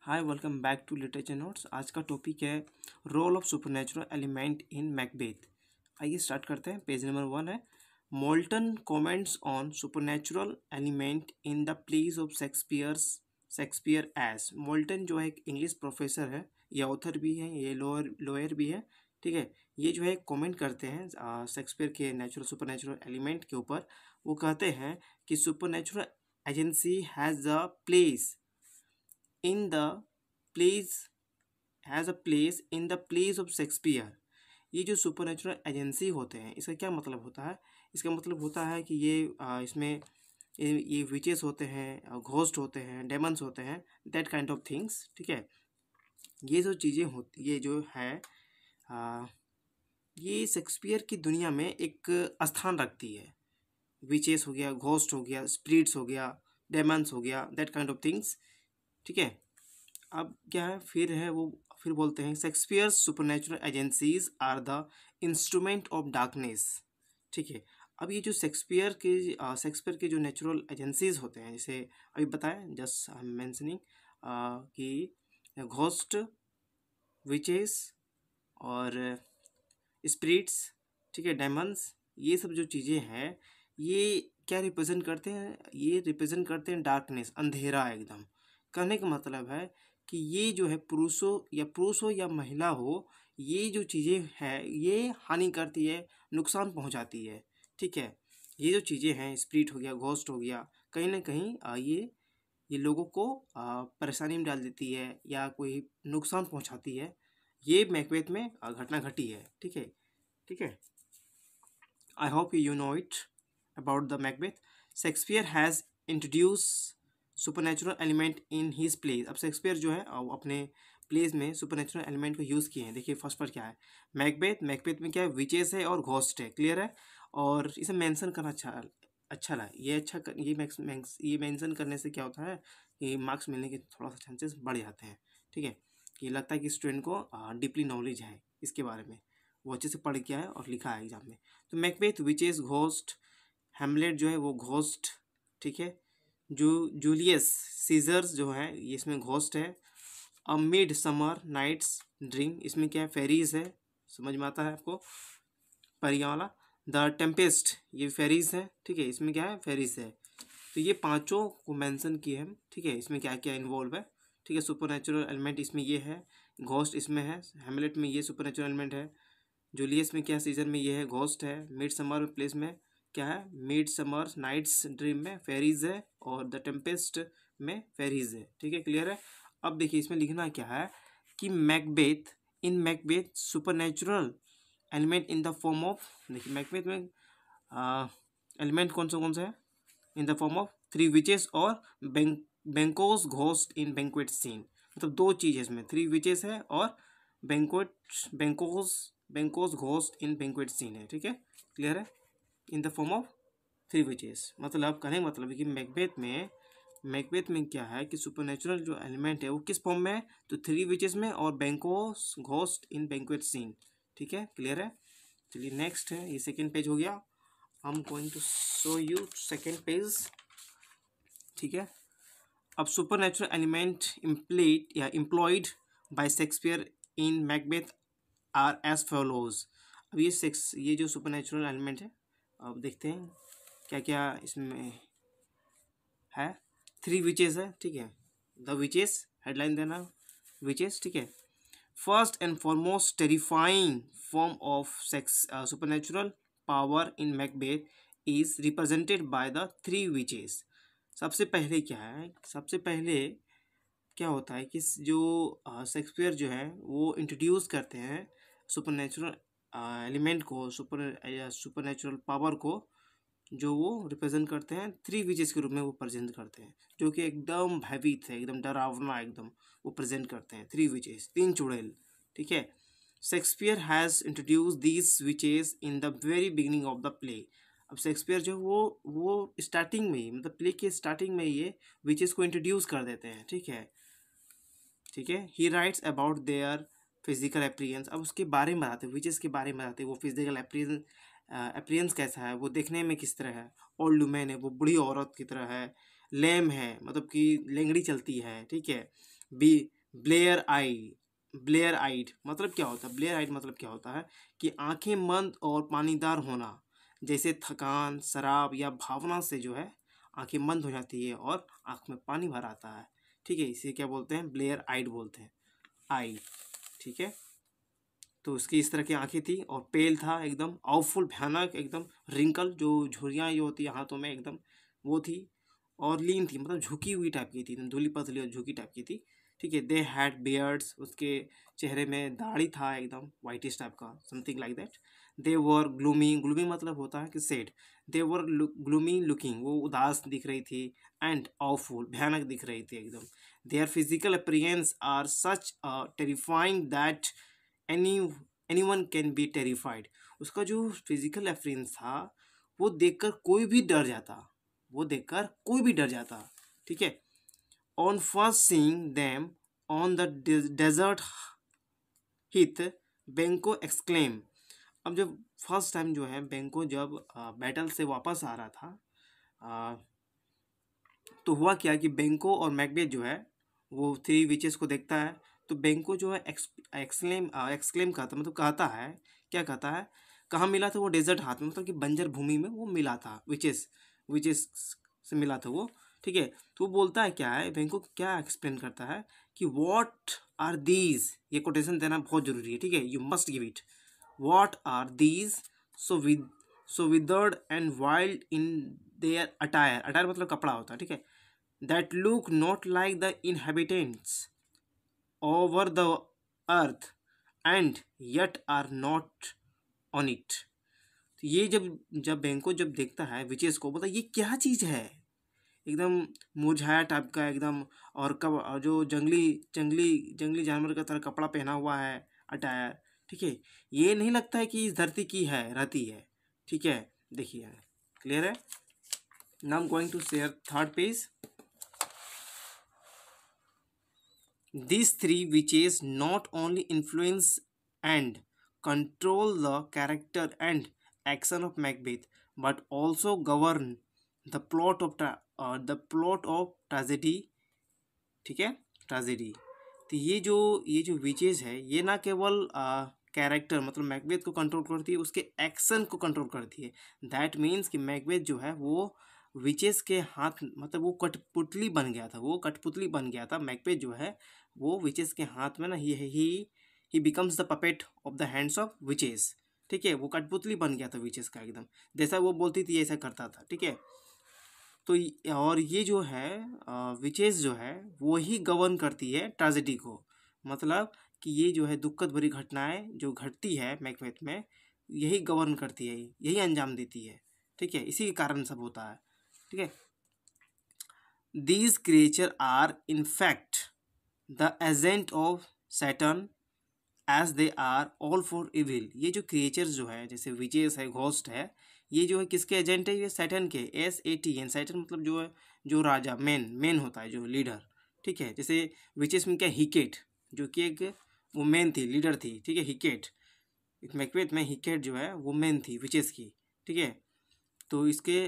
Hi welcome back to literature notes. आज का topic है role of supernatural element in Macbeth. आइए start करते हैं। पेज नंबर 1 है Moulton comments on supernatural element in the plays of Shakespeare's. Moulton जो है एक इंग्लिश प्रोफेसर है, ये ऑथर भी है, ये लॉयर भी है। ठीक है, ये जो है कमेंट करते हैं शेक्सपियर के नेचुरल सुपरनेचुरल एलिमेंट के ऊपर। वो कहते हैं कि supernatural agency has a place in the plays has a place in the plays of Shakespeare. ये जो सुपरनेचुरल एजेंसी होते हैं, इसका क्या मतलब होता है? इसका मतलब होता है कि इसमें ये विचेस होते हैं, घोस्ट होते हैं, डेमन्स होते हैं, दैट काइंड ऑफ थिंग्स। ठीक है, ये जो चीज़ें होती ये जो है आ, ये शेक्सपियर की दुनिया में एक स्थान रखती है। विचेस हो गया, घोस्ट हो गया, स्पिरिट्स हो गया, डेमन्स हो गया, दैट काइंड ऑफ थिंग्स। ठीक है, अब क्या है, फिर बोलते हैं Shakespeare supernatural agencies are the instrument of darkness. ठीक है, अब ये जो शेक्सपियर के जो नेचुरल एजेंसीज होते हैं, जैसे अभी बताएं, जस्ट आई एम मेंशनिंग कि घोस्ट, विचेस और स्पिरिट्स, ठीक है, डायमंड्स, ये सब जो चीज़ें हैं, ये क्या रिप्रेजेंट करते हैं? ये रिप्रेजेंट करते हैं डार्कनेस, अंधेरा एकदम। कहने का मतलब है कि ये जो है पुरुष हो या महिला हो, ये जो चीज़ें हैं ये हानि करती है, नुकसान पहुंचाती है। ठीक है, ये जो चीज़ें हैं, स्पिरिट हो गया, घोस्ट हो गया, कहीं ना कहीं ये लोगों को परेशानी में डाल देती है या कोई नुकसान पहुंचाती है। ये मैकबेथ में घटना घटी है। ठीक है, ठीक है। I hope you know it about the Macbeth. Shakespeare has introduce supernatural element in his plays. अब शेक्सपियर जो है अपने प्लेस में सुपरनेचुरल एलिमेंट को यूज़ किए हैं। देखिए फर्स्ट पर क्या है, मैकबेथ में क्या है, विचेस है और घोस्ट है। क्लियर है, और इसे मेंशन करना अच्छा लगा। ये मेंशन करने से क्या होता है कि मार्क्स मिलने के थोड़ा सा चांसेस बढ़ जाते हैं। ठीक है, ये लगता है कि स्टूडेंट को डीपली नॉलेज है इसके बारे में, वो अच्छे से पढ़ किया है और लिखा है एग्जाम में। तो मैकबेथ विचेस घोस्ट, हेमलेट जो है वो घोस्ट। ठीक है, जो जूलियस सीजर्स जो है ये इसमें घोस्ट है। A midsummer night's dream, इसमें क्या है, फेरीज है। समझ में आता है आपको, परियां वाला। द टेम्पेस्ट, ये फेरीज है। ठीक है, इसमें क्या है, फेरीज है। तो ये पांचों को मेंशन किए हम। ठीक है, इसमें क्या क्या इन्वॉल्व है। ठीक है, सुपर नेचुरल एलिमेंट इसमें ये है, घोस्ट इसमें है, हेमलेट में ये सुपर नेचुरल एलिमेंट है, जूलियस में क्या, सीजन में ये है, घोस्ट है, मिड समर प्लेस में क्या है, मिड समर नाइट्स ड्रीम में फेरीज है, और द टेम्पेस्ट में फेरीज है। ठीक है, क्लियर है। अब देखिए इसमें लिखना क्या है कि Macbeth super element in the form of, देखिए मैकबेथ में एलिमेंट कौन सा है, in the form of three witches और बैंकोस घोस्ट इन बैंक्वेट सीन। मतलब दो चीज़ है इसमें, थ्री विचेस है और बैंकोस घोस्ट इन बैंक्वेट सीन है। ठीक है, क्लियर है, in the form of three witches. मतलब कहने का मतलब है कि मैकबेथ में क्या है कि सुपरनेचुरल जो एलिमेंट है वो किस फॉर्म में है, तो थ्री विचेस में और बैंकोस घोस्ट इन बैंक्वेट सीन। ठीक है, क्लियर है। चलिए नेक्स्ट है, ये सेकेंड पेज हो गया। I am going to show you second page. ठीक है, अब supernatural element employed by Shakespeare in Macbeth are as follows. अब ये जो सुपरनेचुरल एलिमेंट है, अब देखते हैं क्या क्या इसमें है। थ्री विचेस है। ठीक है, द विचेस, हेडलाइन देना, विचेस। ठीक है, first and foremost terrifying form of supernatural power in Macbeth is represented by the three witches. सबसे पहले क्या है, सबसे पहले क्या होता है कि जो शेक्सपियर जो है वो इंट्रोड्यूस करते हैं सुपरनेचुरल एलिमेंट को, सुपरनेचुरल पावर को, जो वो रिप्रेजेंट करते हैं थ्री विचेस के रूप में वो प्रेजेंट करते हैं, जो कि एकदम भयभीत है, एकदम डरावना, एकदम वो प्रेजेंट करते हैं थ्री विचेस, तीन चुड़ैल। ठीक है, Shakespeare has introduce these witches in the very beginning of the play. अब शेक्सपियर जो वो स्टार्टिंग में ही, मतलब प्ले के स्टार्टिंग में ये विचेस को इंट्रोड्यूस कर देते हैं। ठीक है, ठीक है, ही writes about their physical appearance. अब उसके बारे में बताते हैं, विचेस के बारे में बताते हैं, वो फिजिकल अपीयरेंस कैसा है, वो देखने में किस तरह है। ओल्ड वुमेन है, वो बूढ़ी औरत की तरह है। लेम है, मतलब कि लेंगड़ी चलती है। ठीक है, बी ब्लेयर आइड मतलब क्या होता है? ब्लेयर आइड मतलब क्या होता है कि आंखें मंद और पानीदार होना, जैसे थकान, शराब या भावना से जो है आंखें मंद हो जाती है और आंख में पानी भर आता है। ठीक है, इसे क्या बोलते हैं? ब्लेयर आइड बोलते हैं, आई। ठीक है, तो उसकी इस तरह की आंखें थी और पेल था एकदम, आउटफुल भयानक एकदम, रिंकल जो झुर्रियाँ जो होती है हाथों में एकदम वो थी, और लीन थी मतलब झुकी हुई टाइप की थी, एकदम धुली पतली और झुकी टाइप की थी। ठीक है, दे हैड बियर्ड्स, उसके चेहरे में दाढ़ी था एकदम वाइटिश टाइप का, something like that. They were gloomy, gloomy मतलब होता है कि सेड, दे वर ग्लूमी लुकिंग, वो उदास दिख रही थी, एंड ऑफुल भयानक दिख रही थी एकदम। Their physical appearance are such terrifying that any anyone can be terrified. उसका जो फिजिकल अपीयरेंस था वो देखकर कोई भी डर जाता, वो देखकर कोई भी डर जाता। ठीक है, on first seeing them on the desert heath, Banquo exclaim. अब जब फर्स्ट टाइम जो है बेंको जब बैटल से वापस आ रहा था, आ, तो हुआ क्या कि बेंको और मैकबेथ जो है वो थ्री विचेस को देखता है। तो बेंको जो है एक्सक्लेम कहता, मतलब कहता है, क्या कहता है, कहाँ मिला था वो? डेजर्ट हाथ में, मतलब कि बंजर भूमि में वो मिला था, विचेस विचेस से मिला था वो। ठीक है, तो वो बोलता है क्या है, बेंको क्या एक्सप्लेन करता है कि वॉट आर दीज, ये कोटेशन देना बहुत जरूरी है। ठीक है, you must give it. What are these so withered and wild in their attire, attire मतलब कपड़ा होता है। ठीक है, that look not like the inhabitants over the earth and yet are not on it। तो ये जब जब बेंको जब देखता है विचेस को, बोलता ये क्या चीज़ है, एकदम मुरझाया टाइप का एकदम, और कब और जो जंगली जंगली जंगली जानवर का तरह कपड़ा पहना हुआ है, अटायर। ठीक है, ये नहीं लगता है कि इस धरती की है, रहती है। ठीक है, देखिए क्लियर है। Now I am going to share third page. These three witches not only influence and control the character and action of Macbeth, but also govern the plot of tragedy। ठीक है, ट्रेजेडी। तो ये जो witches है, ये ना केवल character मतलब मैकबेथ को कंट्रोल करती है, उसके एक्शन को कंट्रोल करती है। दैट मीन्स कि मैकबेथ जो है वो विचेस के हाथ, मतलब वो कठपुतली बन गया था, वो कठपुतली बन गया था। मैकबेथ जो है वो विचेस के हाथ में ना, ही becomes the puppet of the hands of witches. ठीक है, वो कठपुतली बन गया था विचेस का एकदम, जैसा वो बोलती थी ऐसा करता था। ठीक है, तो और ये जो है विचेस जो है वो ही गवर्न करती है ट्रेजेडी को, मतलब कि ये जो है दुखद भरी घटनाएं जो घटती है मैकबेथ में, यही गवर्न करती है, यही अंजाम देती है। ठीक है, इसी के कारण सब होता है। ठीक है, these creature are in fact the agent of Satan as they are all for evil. ये जो क्रिएचर्स जो है, जैसे विचेस है, घोस्ट है, ये जो है किसके एजेंट है? ये सैटर्न के, SATN, सैटर्न मतलब जो है जो राजा, मेन होता है, जो लीडर। ठीक है, जैसे विचेस में क्या, हिकेट जो कि एक वो मेन थी, लीडर थी। ठीक है, हिकेट, मैकबेथ में हिकेट जो है वो मेन थी विचेस की। ठीक है, तो इसके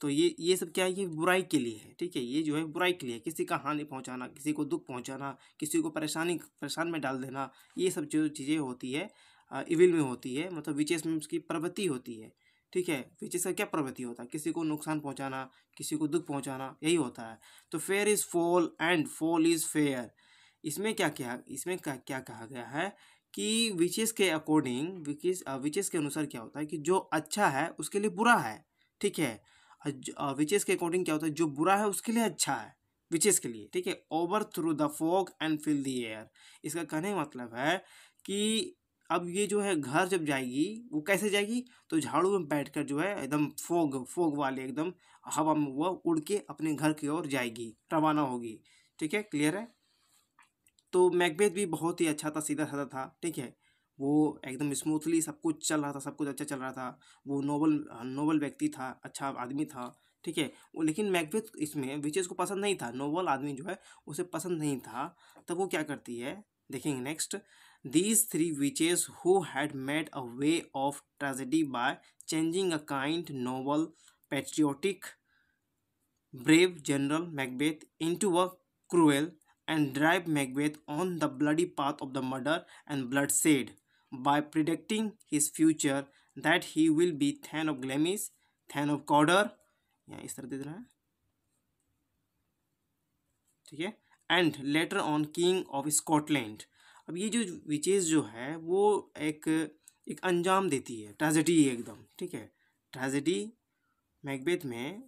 तो ये सब क्या है, ये बुराई के लिए है। ठीक है, ये जो है बुराई के लिए, किसी का हानि पहुंचाना, किसी को दुख पहुंचाना, किसी को परेशान में डाल देना, ये सब जो चीज़ें होती है इविल में होती है, मतलब विचेस में उसकी प्रवृत्ति होती है। ठीक है, विचेस का क्या प्रवृत्ति होता है? किसी को नुकसान पहुंचाना, किसी को दुख पहुंचाना, यही होता है। तो fair is fall and fall is fair. इसमें क्या कहा गया है कि विचेस के अकॉर्डिंग, विचेस के अनुसार क्या होता है कि जो अच्छा है उसके लिए बुरा है। ठीक है, विचेस के अकॉर्डिंग क्या होता है, जो बुरा है उसके लिए अच्छा है, विचेस के लिए। ठीक है, over through the fog and fill the air. इसका कहने का मतलब है कि अब ये जो है घर जब जाएगी, वो कैसे जाएगी? तो झाड़ू में बैठकर जो है एकदम फोग वाले एकदम हवा में वो उड़ के अपने घर की ओर जाएगी, रवाना होगी। ठीक है, क्लियर है। तो मैकबेथ भी बहुत ही अच्छा था, सीधा साधा था। ठीक है, वो एकदम स्मूथली सब कुछ चल रहा था, सब कुछ अच्छा चल रहा था। वो नोबल व्यक्ति था, अच्छा आदमी था। ठीक है, वो लेकिन मैकबेथ इसमें विचेस को पसंद नहीं था, नोबल आदमी जो है उसे पसंद नहीं था। तब वो क्या करती है, देखेंगे next. These three witches who had made a way of tragedy by changing a kind noble patriotic brave general Macbeth into a cruel and drive Macbeth on the bloody path of the murder and bloodshed by predicting his future that he will be Thane of Glamis, Thane of Cawdor, यहाँ इस तरह दे देना है, ठीक है, and later on king of Scotland. अब ये जो विचेस जो है वो एक एक अंजाम देती है, ट्रेजेडी एकदम, ठीक है, ट्रेजेडी मैकबेथ में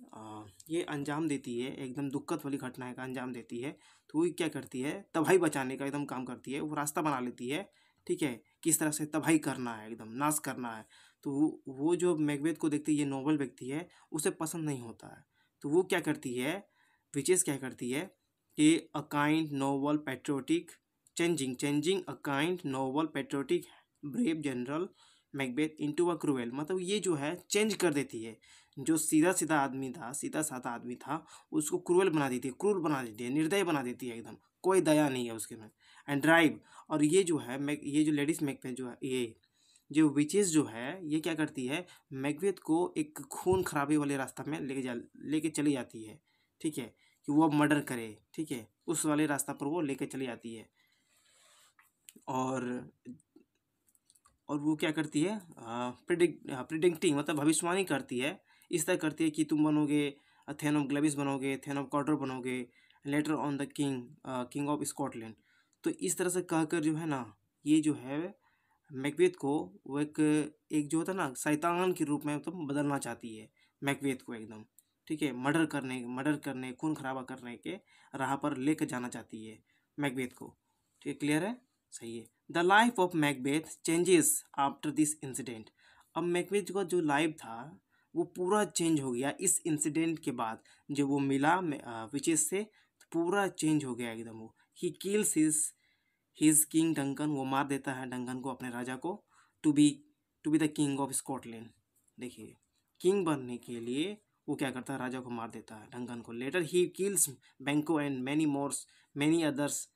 ये अंजाम देती है, एकदम दुखद वाली घटना का अंजाम देती है। तो वो क्या करती है, तबाही बचाने का एकदम काम करती है, वो रास्ता बना लेती है, ठीक है, किस तरह से तबाही करना है, एकदम नाश करना है। तो वो जो मैकबेथ को देखते ये नोबल व्यक्ति है, उसे पसंद नहीं होता है। तो वो क्या करती है, विचेस क्या करती है कि a kind noble patriotic changing a kind noble patriotic brave general Macbeth into a cruel, मतलब ये जो है चेंज कर देती है, जो सीधा सीधा आदमी था, सीधा साधा आदमी था, उसको क्रूएल बना देती है, क्रूर बना देती है, निर्दय बना देती है, एकदम कोई दया नहीं है उसके में। एंड ड्राइव, और ये जो है ये जो लेडीज मैकबेथ जो है, ये जो विचेस जो है ये क्या करती है, मैकबेथ को एक खून खराबे वाले रास्ता में लेके चली जाती है, ठीक है, कि वो अब मर्डर करे, ठीक है, उस वाले रास्ता पर वो लेके चली जाती है। और वो क्या करती है, प्रिडिक्टिंग मतलब भविष्यवाणी करती है, इस तरह करती है कि तुम बनोगे थेन ऑफ ग्लेविस, बनोगे थेन ऑफ कॉडर, बनोगे later on the king of Scotland. तो इस तरह से कहकर जो है ना, ये जो है मैकबेथ को वो एक जो होता है ना शैतान के रूप में तो बदलना चाहती है मैकबेथ को एकदम, ठीक है, मर्डर करने खून खराबा करने के राह पर लेकर जाना चाहती है मैकबेथ को, ठीक है, क्लियर है, सही है। The life of Macbeth changes after this incident. अब मैकबेथ का जो लाइफ था वो पूरा चेंज हो गया इस इंसिडेंट के बाद, जब वो मिला विचेस से, तो पूरा चेंज हो गया एकदम। वो ही किल्स हिज किंग डंकन, वो मार देता है डंकन को, अपने राजा को, to be the king of Scotland. देखिए, किंग बनने के लिए वो क्या करता है, राजा को मार देता है डंकन को। Later he kills Banquo and many others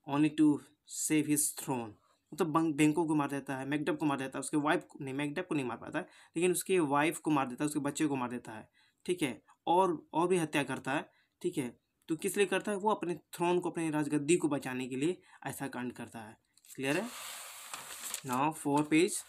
only to save his throne. मतलब बैंको को मार देता है, मैकडब को मार देता है, उसके वाइफ को नहीं, मैकडब को नहीं मार पाता है, लेकिन उसके वाइफ को मार देता है, उसके बच्चे को मार देता है, ठीक है, और भी हत्या करता है, ठीक है। तो किस लिए करता है, वो अपने थ्रोन को, अपने राजगद्दी को बचाने के लिए ऐसा कांड करता है, क्लियर है। Now 4 page.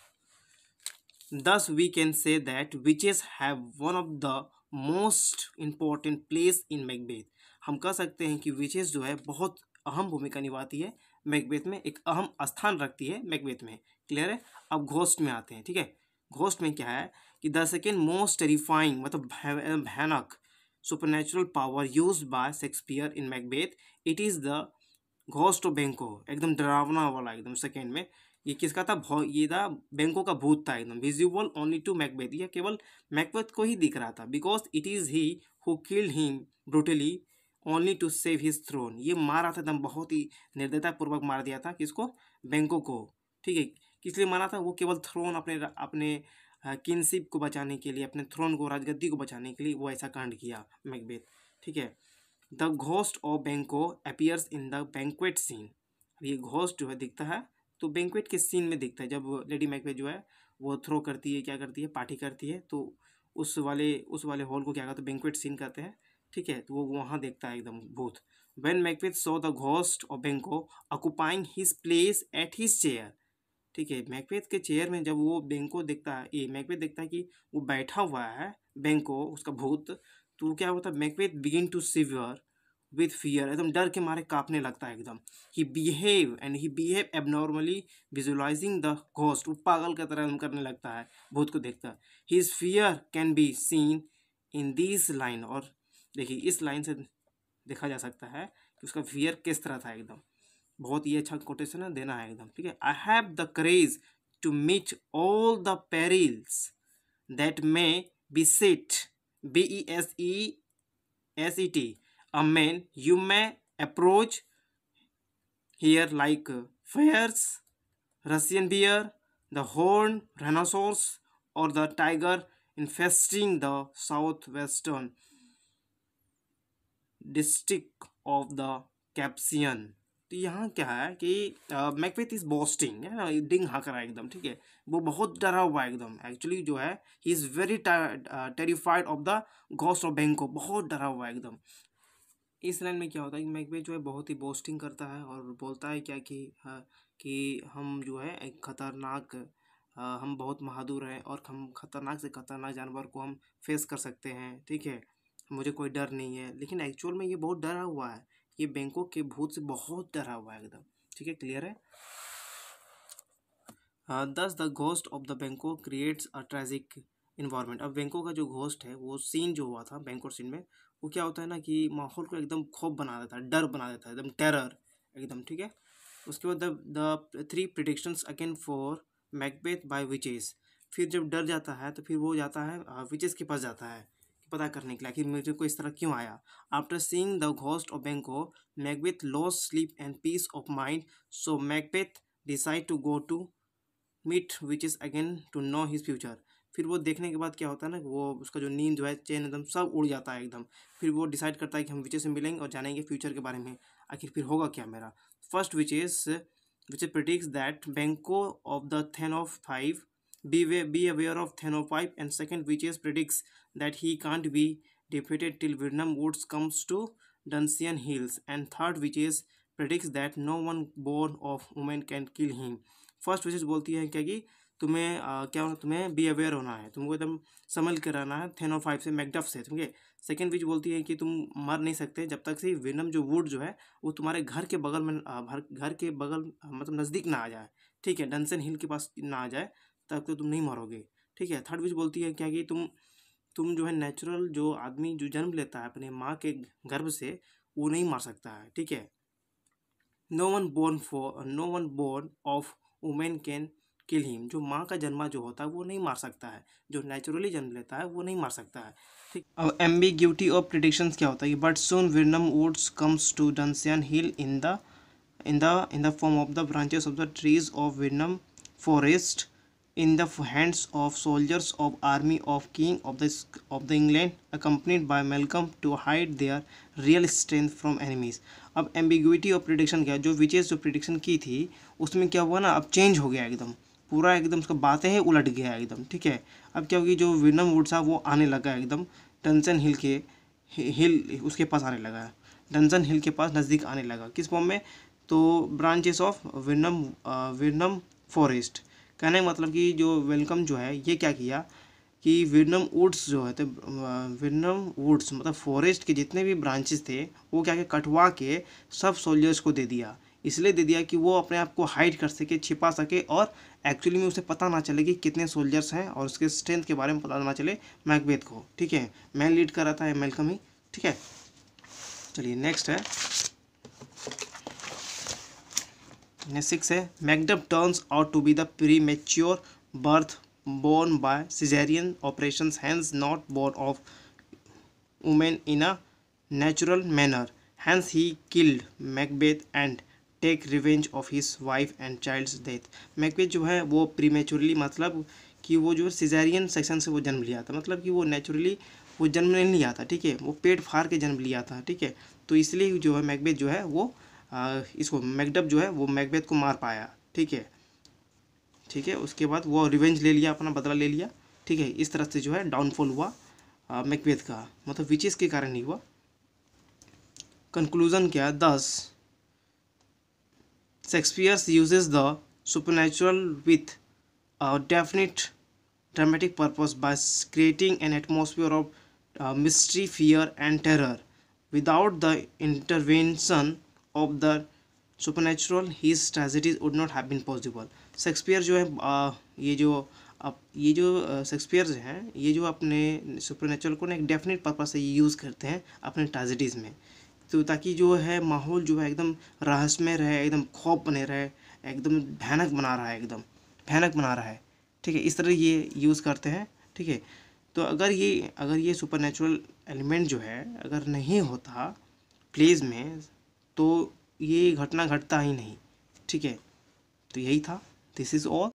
Thus we can say that witches have one of the most important place in Macbeth। हम कह सकते हैं कि विचेस जो है बहुत अहम भूमिका निभाती है मैकबेथ में, एक अहम स्थान रखती है मैकबेथ में, क्लियर है। अब घोस्ट में आते हैं, ठीक है। घोस्ट में क्या है कि द सेकेंड मोस्ट टेरिफाइंग, मतलब भयानक supernatural power used by Shakespeare in Macbeth, it is the ghost of बैंको, एकदम डरावना वाला एकदम सेकेंड में। ये किसका था, ये था बैंको का भूत था, एकदम विजिबल ओनली टू मैकबेथ, ये केवल मैकबेथ को ही दिख रहा था, because it is he who killed him brutally only to save his throne. ये मारा था एकदम बहुत ही निर्दयता पूर्वक मार दिया था, किसको, बैंको को, ठीक है। किस लिए मारा था, वो केवल थ्रोन अपने किनशिप को बचाने के लिए, अपने थ्रोन को, राजगद्दी को बचाने के लिए वो ऐसा कांड किया मैकबेथ, ठीक है। The ghost of Banquo appears in the banquet scene. ये घोस्ट जो है दिखता है तो बैंक्वेट के सीन में दिखता है, जब लेडी मैकबेथ जो है वो थ्रो करती है, क्या करती है, पार्टी करती है, तो उस वाले हॉल को क्या कहते हैं, बैंक्वेट सीन कहते हैं, ठीक है। तो वो वहाँ देखता है एकदम भूत। When Macbeth saw the ghost of Banquo occupying his place at his chair, ठीक है, मैकबेथ के चेयर में जब वो बैंको देखता है, ये मैकबेथ देखता है कि वो बैठा हुआ है बैंको, उसका भूत, तो क्या होता है, Macbeth begin to shiver with fear, एकदम डर के मारे कांपने लगता है एकदम। He behave abnormally visualizing the ghost, वो पागल की तरह करने लगता है भूत को देखता है। His fear can be seen in this line, और देखिए इस लाइन से देखा जा सकता है कि उसका फियर किस तरह था एकदम। बहुत ही अच्छा कोटेशन है, देना है एकदम, ठीक है। I have the courage to meet all the perils that may beset, BESET, a man you may approach here like fires, Russian bear, the horned rhinoceros, or the tiger infesting the southwestern district of the Caspian। तो यहाँ क्या है कि Macbeth is बॉस्टिंग है ना, डिंग हाँक रहा है एकदम, ठीक है, वो बहुत डरा हुआ है एकदम। एक्चुअली जो है he is very terrified of the ghost of बैंको, बहुत डरा हुआ है एकदम। इस लाइन में क्या होता है कि मैकबेथ जो है बहुत ही बोस्टिंग करता है और बोलता है क्या कि कि हम जो है एक खतरनाक हम बहुत बहादुर हैं और हम खतरनाक से खतरनाक जानवर को हम फेस कर सकते हैं, ठीक है, मुझे कोई डर नहीं है। लेकिन एक्चुअल में ये बहुत डरा हुआ है, ये बैंकॉक के भूत से बहुत डरा हुआ है एकदम, ठीक है, क्लियर है। दस the ghost of the Bangkok creates a tragic environment. अब बैंकॉक का जो घोस्ट है, वो सीन जो हुआ था बैंकॉक सीन में, वो क्या होता है ना कि माहौल को एकदम खौफ बना देता है, डर बना देता है, एकदम टेरर एकदम, ठीक है। उसके बाद the three predictions again for Macbeth by witches. फिर जब डर जाता है तो फिर वो जाता है विचेस के पास जाता है पता करने के लिए कि मुझे को इस तरह क्यों आया। After seeing the ghost of Banquo, Macbeth loss sleep and peace of mind, so Macbeth decide to go to meet witches again to know his future. फिर वो देखने के बाद क्या होता है ना, वो उसका जो नींद जो है चैन एकदम सब उड़ जाता है एकदम। फिर वो डिसाइड करता है कि हम विचय से मिलेंगे और जानेंगे फ्यूचर के बारे में, आखिर फिर होगा क्या मेरा। First witch predicts that Banquo of the thane of Fife, be aware of Thanos 5, and second witches predicts that he can't be defeated till Virnam Woods comes to Dunsian Hills, and third witches predicts that no one born of woman can kill him। First विशेष बोलती है क्या कि तुम्हें क्या होना, तुम्हें be aware होना है, तुमको एकदम संभल कर रहना है थेनो 5 से, मैकडफ से, ठीक है। सेकेंड विच बोलती है कि तुम मर नहीं सकते जब तक से विनम जो वुड जो है वो तुम्हारे घर के बगल में घर के बगल मतलब नज़दीक ना आ जाए, ठीक है, डंसन हिल के पास ना आ जाए, तब तो तुम नहीं मरोगे, ठीक है। थर्ड विच बोलती है क्या कि तुम जो है नेचुरल जो आदमी जो जन्म लेता है अपने माँ के गर्भ से, वो नहीं मार सकता है, ठीक है। No one born of women can kill him. जो माँ का जन्मा जो होता है वो नहीं मार सकता है, जो नेचुरली जन्म लेता है वो नहीं मार सकता है, ठीक। अब एम्बिग्यूटी ऑफ प्रिडिक्शंस क्या होता है, but soon Birnam woods comes to Dunsinane hill in the form of the branches of the trees of Vietnam forest, in the hands of soldiers of army of king of the England, accompanied by Malcolm to hide their real strength from enemies। अब ambiguity of prediction क्या, जो witches जो prediction की थी उसमें क्या हुआ ना, अब चेंज हो गया एकदम, पूरा एकदम उसका बातें ही उलट गया एकदम, ठीक है। अब क्या होगी, जो विनम वुड था वो आने लगा एकदम डंसन हिल के हिल उसके पास आने लगा, डंसन हिल के पास नज़दीक आने लगा, किस फॉर्म में, तो ब्रांचेस ऑफ विरनम फॉरेस्ट। कहने का मतलब कि जो वेलकम जो है ये क्या किया कि विरनम वुड्स जो है, तो विरनम वुड्स मतलब फॉरेस्ट के जितने भी ब्रांचेस थे वो क्या कटवा के सब सोल्जर्स को दे दिया। इसलिए दे दिया कि वो अपने आप को हाइड कर सके, छिपा सके, और एक्चुअली में उसे पता ना चले कि कितने सोल्जर्स हैं और उसके स्ट्रेंथ के बारे में पता ना चले मैकबेथ को, ठीक है। मैन लीड कर रहा था मेलकम ही, ठीक है। चलिए नेक्स्ट है, नेक्स्ट है Macduff turns out to be the premature birth born by cesarean operations, hence not born of women in a natural manner, hence he killed Macbeth and take revenge of his wife and child's death। Macbeth जो है वो prematurely मतलब कि वो जो caesarean section से वो जन्म लिया था, मतलब कि वो नेचुरली वो जन्म नहीं लिया था, ठीक है, वो पेट फाड़ के जन्म लिया था, ठीक है। तो इसलिए जो है मैकबेथ जो है वो इसको मैकडफ जो है वो मैकबेथ को मार पाया, ठीक है, ठीक है। उसके बाद वो रिवेंज ले लिया, अपना बदला ले लिया, ठीक है। इस तरह से जो है डाउनफॉल हुआ मैकबेथ का, मतलब विचेस के कारण ही हुआ। कंक्लूजन क्या, thus Shakespeare uses the supernatural with a definite dramatic purpose by creating an atmosphere of mystery, fear and terror. Without the intervention of the supernatural his tragedies would not have been possible. Shakespeare जो है ये जो Shakespeare जो हैं ये जो अपने supernatural को ना एक डेफिनेट पर्पज से यूज़ करते हैं अपने ट्रेजेडीज़ में, तो ताकि जो है माहौल जो है एकदम रहस्यमय रहे, एकदम खौफ बने रहे, एकदम भयानक बना रहा है, एकदम भयानक बना रहा है, ठीक है। इस तरह ये यूज़ करते हैं, ठीक है। तो अगर ये सुपरनैचुरल एलिमेंट जो है अगर नहीं होता प्लेज में तो ये घटना घटता ही नहीं, ठीक है। तो यही था, दिस इज़ ऑल।